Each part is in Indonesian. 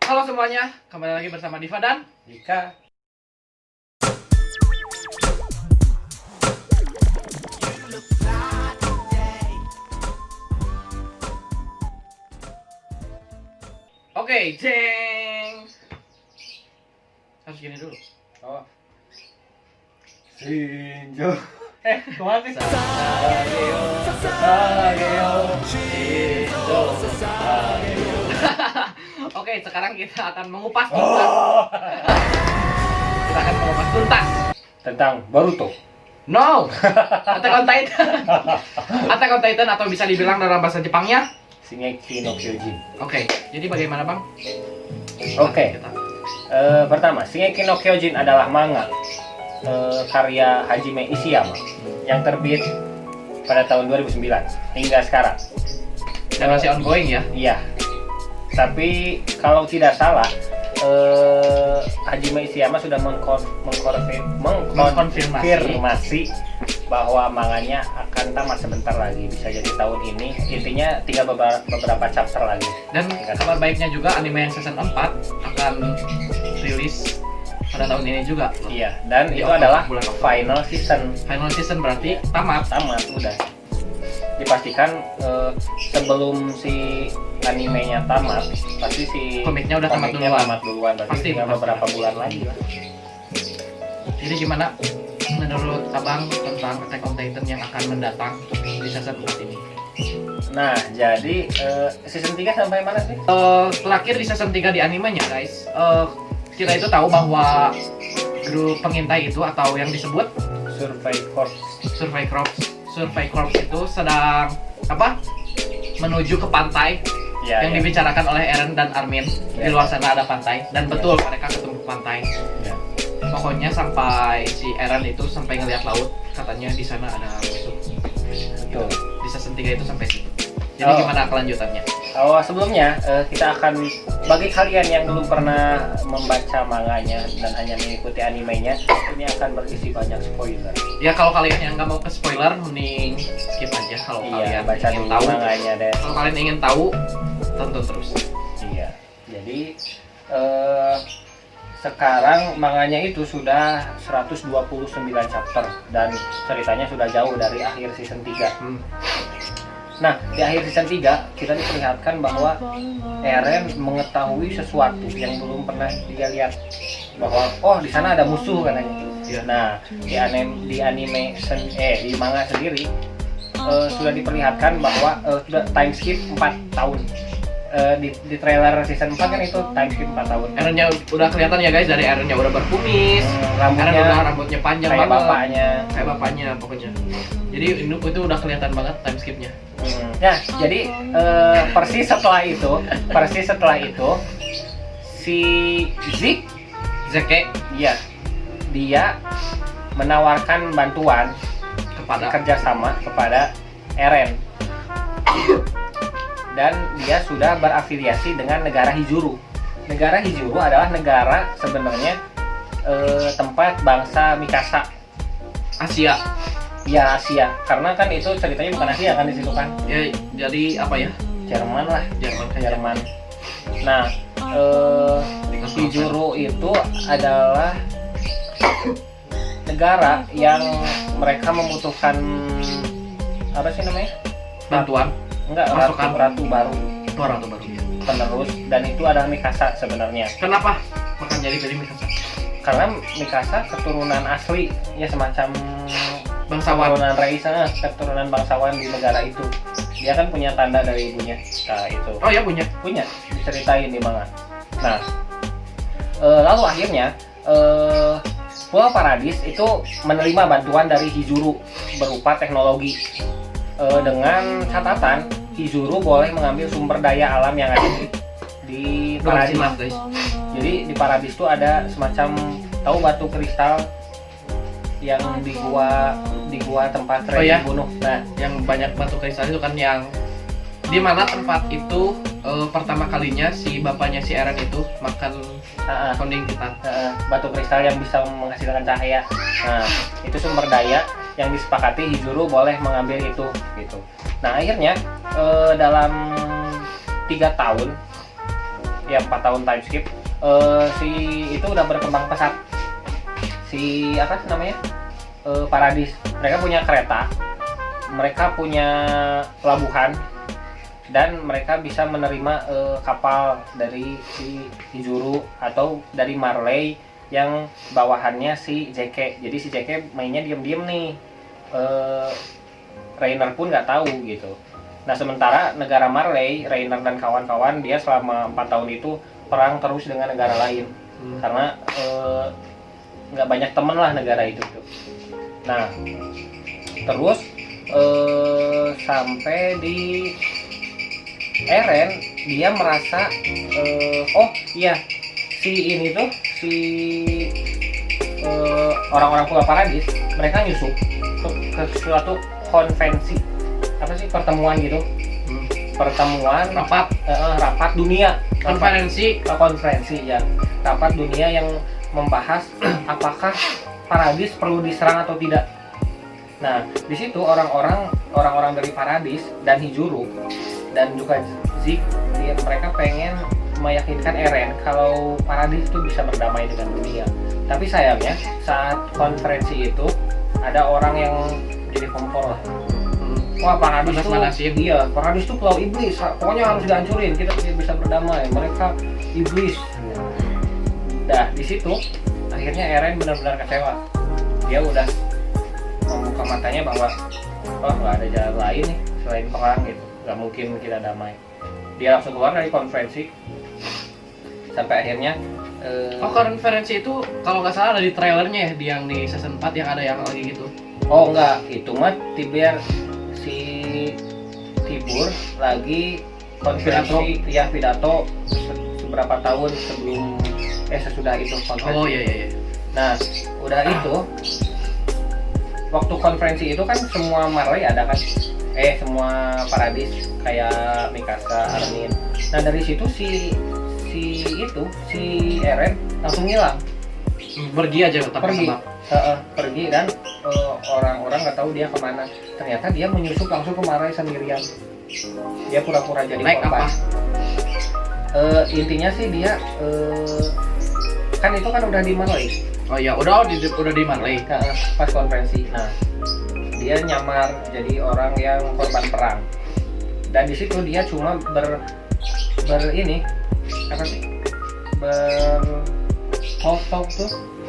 Halo semuanya, kembali lagi bersama Diva dan Dika. Oke, ceng. Harus gini dulu. Oh. Shinjo. Kemana sih? Sasageo, Shinjo, Sasageo. Oke, sekarang kita akan mengupas tuntas. Kita akan mengupas tuntas. Tentang Boruto. No, Attack on Titan. Attack on Titan atau bisa dibilang dalam bahasa Jepangnya. Shingeki no Kyojin. Oke, jadi bagaimana bang? Oke. Pertama, Shingeki no Kyojin adalah manga karya Hajime Ishiyama yang terbit pada tahun 2009 hingga sekarang. Dan masih ongoing ya? Iya. Tapi kalau tidak salah, Hajime Ishiyama sudah mengkonfirmasi bahwa manganya akan tamat sebentar lagi, bisa jadi tahun ini. Intinya tinggal beberapa chapter lagi. Dan kabar baiknya juga anime yang season 4 akan rilis pada tahun ini juga. Iya, dan Di itu Oktober, adalah bulan Oktober. final season. Final season berarti tamat. Udah. Dipastikan sebelum si animenya tamat, pasti si Komiknya udah tamat duluan. Berarti Pasti, tinggal pasti. beberapa bulan lagi lah. Jadi gimana menurut abang tentang Attack on Titan yang akan mendatang di season 4 ini? Nah, jadi season 3 sampai mana sih? Terakhir di season 3 di animenya guys, kita itu tahu bahwa grup pengintai itu atau yang disebut Survey Corps itu sedang menuju ke pantai Ya, yang ya. dibicarakan oleh Eren dan Armin. Di Ya. luar sana ada pantai dan Ya. betul mereka ketemu ke pantai. Ya. Pokoknya sampai si Eren itu sampai ngelihat laut, katanya di sana ada musuh. Betul. Di season 3 itu sampai situ. Jadi Oh. gimana kelanjutannya? Sebelumnya kita akan, bagi kalian yang belum pernah membaca manganya dan hanya mengikuti animenya, ini akan berisi banyak spoiler. Ya kalau kalian yang nggak mau ke spoiler, mending skip aja. Kalau kalian Baca ingin dulu tahu, manganya deh. kalau kalian ingin tahu, tonton terus. Iya. Jadi sekarang manganya itu sudah 129 chapter dan ceritanya sudah jauh dari akhir season 3. Nah, di akhir season 3 kita diperlihatkan bahwa Eren mengetahui sesuatu yang belum pernah dia lihat, bahwa di sana ada musuh katanya. Ya. Nah, di manga sendiri sudah diperlihatkan bahwa sudah time skip 4 tahun. Di trailer season 4 kan itu time skip 4 tahun. Erennya udah kelihatan ya guys, dari Erennya udah berkumis, rambutnya panjang kayak banget, bapaknya. kayak bapaknya pokoknya. Jadi itu udah kelihatan banget time skipnya. Nah, jadi persis setelah itu si Zeke dia menawarkan bantuan kepada kerjasama kepada Eren, dan dia sudah berafiliasi dengan negara Hizuru. Negara Hizuru adalah negara sebenarnya tempat bangsa Mikasa. Asia. Ya, Asia, karena kan itu ceritanya bukan Asia kan di situ kan. Ya jadi apa ya? Jerman lah. Jerman. Nah, Hizuru itu adalah negara yang mereka membutuhkan apa sih namanya? Bantuan. Enggak, Masukan. ratu baru Orang tuh baru ya. penerus, dan itu adalah Mikasa sebenarnya. Kenapa? Makan jadi pilih Mikasa. Karena Mikasa keturunan asli, ya semacam Bangsawan. keturunan bangsawan di negara itu. Dia kan punya tanda dari ibunya. Nah, itu. Oh ya punya. Diceritain di manga. Nah, lalu akhirnya Pulau Paradis itu menerima bantuan dari Hizuru berupa teknologi. Dengan catatan Hizuru boleh mengambil sumber daya alam yang ada di Paradis. Guys. Jadi di Paradis itu ada semacam, tahu batu kristal yang di gua tempat Rey ya? dibunuh. Nah, Yang banyak batu kristal itu kan yang di mana tempat itu pertama kalinya si bapaknya si Eren itu makan founding kita. batu kristal yang bisa menghasilkan cahaya. Nah, itu sumber daya yang disepakati Hizuru boleh mengambil itu gitu. Nah, akhirnya dalam 3 tahun ya 4 tahun time skip. Si itu udah berkembang pesat. Si apa namanya? Paradis. Mereka punya kereta, mereka punya pelabuhan, dan mereka bisa menerima kapal dari si Hizuru atau dari Marley yang bawahannya si Zeke. Jadi si Zeke mainnya diem-diem nih, Rainer pun nggak tahu gitu. Nah sementara negara Marley, Rainer dan kawan-kawan dia selama 4 tahun itu perang terus dengan negara lain karena nggak banyak temen lah negara itu tuh. Nah terus sampai di Eren dia merasa oh iya si ini tuh si orang-orang Pulau Paradis mereka nyusup ke suatu konvensi apa sih pertemuan gitu, pertemuan rapat dunia konferensi ya rapat dunia yang membahas apakah Paradis perlu diserang atau tidak. Nah di situ orang-orang dari Paradis dan Hizuru dan juga Zik mereka pengen meyakinkan Eren kalau Paradis itu bisa berdamai dengan dunia. Tapi sayangnya saat konferensi itu ada orang yang jadi kompor lah. Wah Paradis itu iya Paradis itu pulau iblis, pokoknya harus dihancurin, kita tidak bisa berdamai, mereka iblis. Dah di situ akhirnya Eren benar-benar kecewa. Dia udah membuka matanya bahwa oh nggak ada jalan lain nih selain perang gitu, nggak mungkin kita damai. Dia langsung keluar dari konferensi sampai akhirnya konferensi itu kalau nggak salah ada di trailernya ya, yang di season 4 yang ada yang lagi gitu. Oh enggak, itu mah biar si Tibur lagi konferensi pidato beberapa tahun sebelum sesudah itu konferensi. Oh iya. Nah udah itu waktu konferensi itu kan semua Marley ada kan, semua Paradis kayak Mikasa, Armin. Nah dari situ si Eren langsung hilang, pergi aja pergi dan orang-orang nggak tahu dia kemana. Ternyata dia menyusup langsung ke Marley sendirian. Dia pura-pura jadi korban. Intinya sih dia kan itu kan udah di Marley. Oh iya, udah di Marley. Pas konferensi. Nah, dia nyamar jadi orang yang korban perang. Dan di situ dia cuma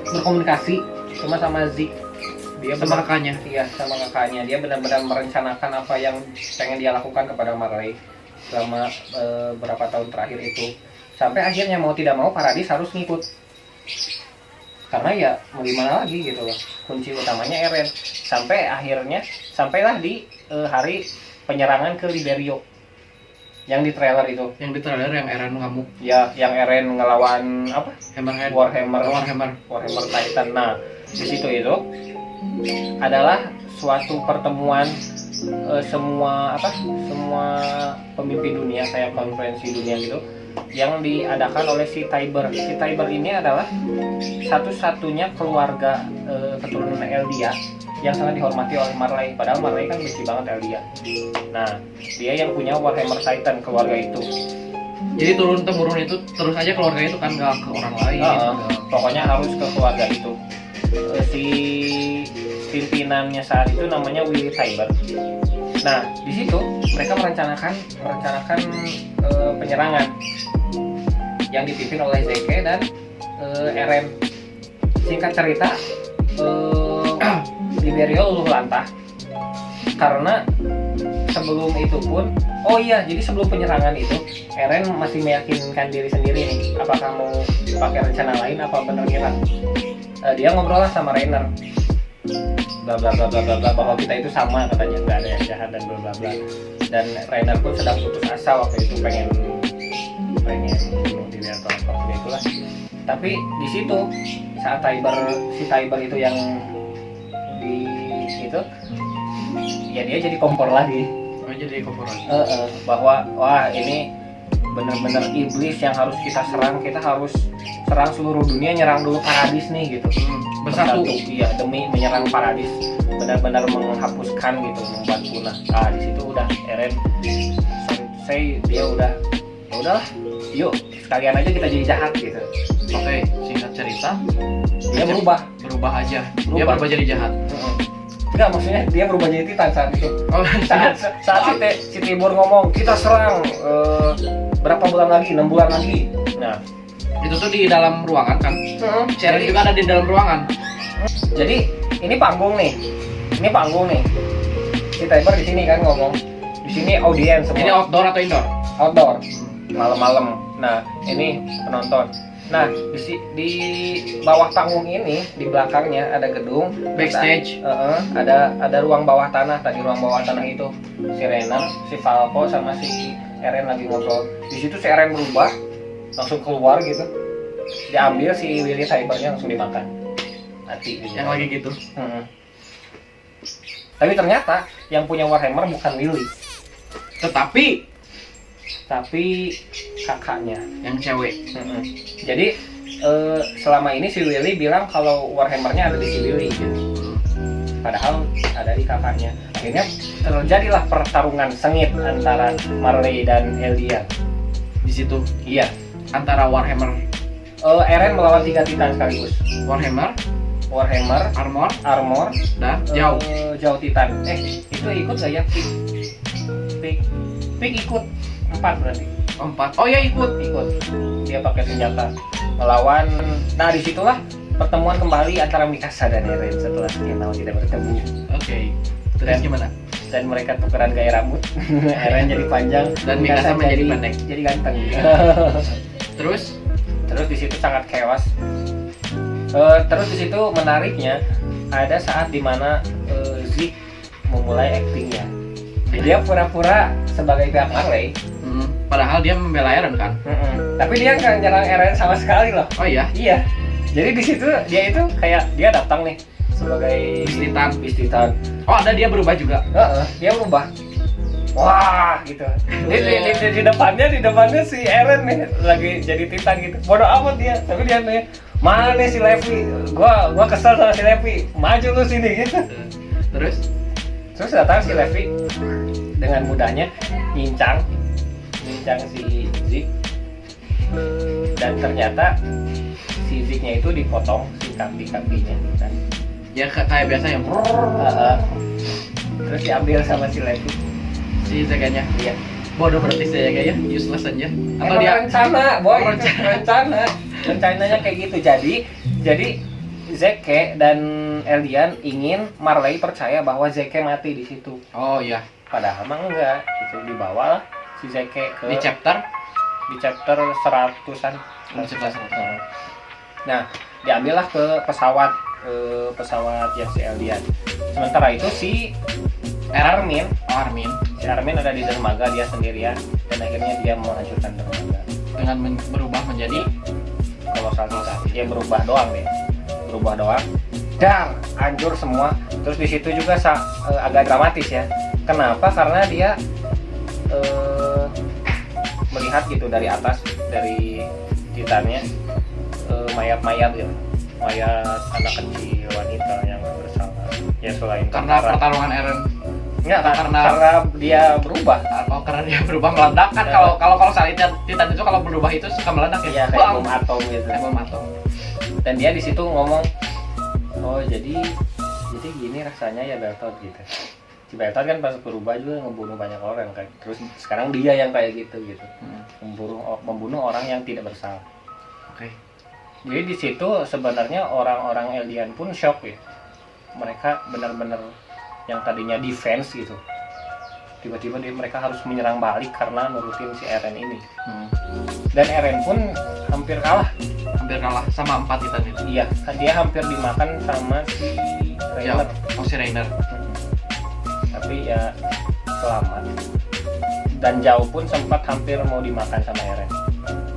berkomunikasi cuma sama Zik. Dia sama kakaknya. Iya, sama kakaknya. Dia benar-benar merencanakan apa yang pengen dia lakukan kepada Marley selama berapa tahun terakhir itu. Sampai akhirnya mau tidak mau Paradis harus ngikut. Karena ya mau gimana lagi gitu loh, kunci utamanya Eren. Sampailah di hari penyerangan ke Liberio yang di trailer itu. Yang di trailer yang Eren ngamuk. Ya, yang Eren ngelawan apa? Hammerhead. Warhammer Titan. Nah, di situ itu adalah suatu pertemuan semua pemimpin dunia kayak konferensi dunia gitu yang diadakan oleh si Tiber. Si Tiber ini adalah satu-satunya keluarga keturunan Eldia yang sangat dihormati oleh Marley. Padahal Marley kan benci banget Eldia. Nah, dia yang punya Warhammer Titan, keluarga itu. Jadi turun-temurun itu terus aja keluarga itu kan nggak ke orang lain. Pokoknya harus ke keluarga itu. Si pimpinannya saat itu namanya Willy Tiber. Nah, di situ mereka merencanakan penyerangan yang dipimpin oleh Zeke dan Eren. Singkat cerita, Liberio luluh lantah karena sebelum itu pun, jadi sebelum penyerangan itu Eren masih meyakinkan diri sendiri nih, apakah mau pakai rencana lain apa bener nyerang. Dia ngobrol lah sama Rainer, bla bla bla bla bla, bahwa kita itu sama, katanya nggak ada yang jahat dan bla bla bla. Dan Rainer pun sedang putus asa waktu itu, pengen bunuh diri atau apapun itulah. Tapi di situ saat si Tiber itu yang di situ, ya dia jadi kompor lagi. Bahwa wah ini benar-benar iblis yang harus kita serang, kita harus serang seluruh dunia, nyerang dulu Paradis nih gitu. Bersatu. Iya, demi menyerang Paradis, benar-benar menghapuskan gitu, membuat punah. Di situ udah Eren, dia udahlah, yuk sekalian aja kita jadi jahat gitu. Oke, singkat cerita, Dia berubah. aja. Dia Berubah. berubah jadi jahat. Enggak, maksudnya dia berubah jadi Titan saat itu. Oh, Saat si Tibur ngomong kita serang berapa bulan lagi, 6 bulan lagi. Nah, itu tuh di dalam ruangan kan? Si Eren juga ada di dalam ruangan. jadi ini panggung nih. Si Tiber di sini kan ngomong. Di sini audiens semua. Ini outdoor atau indoor? Outdoor. Malam-malam. Nah, ini penonton. Nah, di bawah panggung ini, di belakangnya ada gedung Backstage. ada ruang bawah tanah. Tadi ruang bawah tanah itu si Rainer, si Falco sama si Eren lagi ngobrol. Di situ si Eren berubah, langsung keluar gitu. Diambil si Willy Tibernya langsung dimakan. Mati gitu. Yang lagi gitu. Tapi ternyata yang punya Warhammer bukan Willy, tapi kakaknya. Yang cewek. Jadi selama ini si Willy bilang kalau Warhammernya ada di si Willy gitu. Padahal ada di kakaknya. Akhirnya terjadilah pertarungan sengit antara Marley dan Eldian. Di situ Iya. antara Warhammer, Eren melawan 3 Titan sekaligus. Warhammer, Armor, dan jauh. Jauh Titan. Itu ikut gak ya? Pik ikut 4 berarti. 4. Oh ya ikut. Dia pakai senjata melawan. Nah, disitulah pertemuan kembali antara Mikasa dan Eren setelah sekian tahun tidak bertemu. Oke. Terus gimana? Dan mereka tukeran gaya rambut. Eren jadi panjang Dan Mikasa menjadi pendek. Jadi ganteng. Terus Terus di situ sangat chaos. Terus di situ menariknya ada saat dimana Zeke memulai actingnya. Dia pura-pura sebagai pihak Marley. padahal dia membela Eren kan? Tapi dia nggak nyerang Eren sama sekali loh. Oh iya? Iya. Jadi di situ dia itu kayak dia datang nih sebagai Beast Titan. Oh ada dia berubah juga? Dia berubah. Wah gitu. Di depannya si Eren nih lagi jadi Titan gitu. Bodoh amat dia. Tapi dia nih, mana nih si Levi? Gua kesel sama si Levi. Maju lu sini gitu. Terus datang si Levi dengan mudahnya nyincang si Zeke. Dan ternyata si Zeke-nya itu dipotong si kaki-kakinya kan. Ya kayak biasa yang terus diambil sama si Levi. Si Zeke-nya? Iya. Bodoh berarti si Zeke ya, useless aja. Atau dia rencana, boy. Rencananya kayak gitu. Jadi Zeke dan Eldian ingin Marley percaya bahwa Zeke mati di situ. Oh iya. Padahal mah enggak. Itu dibawa si Zeke ke di chapter 100-an. Nah, diambillah ke pesawat yang si Eldian. Sementara itu si Armin ada di dermaga, dia sendirian, dan akhirnya dia menghancurkan dermaga dengan berubah menjadi kolosal Titan. Dia berubah doang, dar hancur semua. Terus di situ juga agak dramatis ya. Kenapa? Karena dia melihat gitu dari atas, dari Titannya, mayat-mayat gitu, mayat anak kecil, wanita yang bersalah. Ya selain karena pertarungan Eren. Enggak, karena dia berubah. Oh, karena dia berubah meledak kan. Kalau saat Titan itu kalau berubah itu suka meledak ya. Iya, kayak bom atom gitu. Kayak bom atom. Dan dia di situ ngomong, oh jadi gini rasanya ya Bertolt gitu. Si Bertolt kan pas berubah juga ngebunuh banyak orang kan. Terus sekarang dia yang kayak gitu. Membunuh orang yang tidak bersalah. Oke. Jadi di situ sebenarnya orang-orang Eldian pun shock ya. Mereka benar-benar yang tadinya defense gitu, tiba-tiba mereka harus menyerang balik karena nurutin si Eren ini. Dan Eren pun hampir kalah sama 4 Titan itu. Iya, dia hampir dimakan sama si Rainer. Si Rainer. Tapi ya selamat. Dan Jauh pun sempat hampir mau dimakan sama Eren.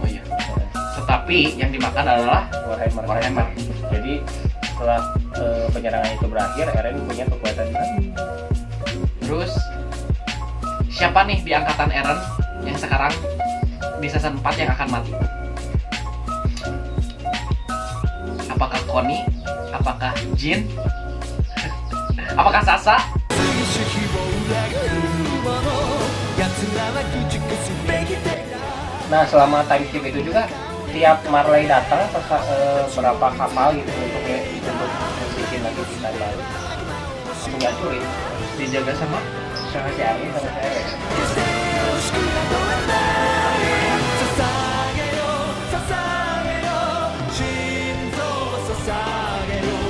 Oh iya. Tetapi yang dimakan adalah Warhammer. Jadi setelah penyerangan itu berakhir, Eren punya kekuatan lagi. Terus siapa nih di angkatan Eren yang sekarang di season 4 yang akan mati? Apakah Connie? Apakah Jin? Apakah Sasa? Nah selama time skip itu juga tiap Marley datang berapa kapal gitu untuk bikin lagi timeline baru langsung dihancurin dijaga sama sama si Ari sama si Eren.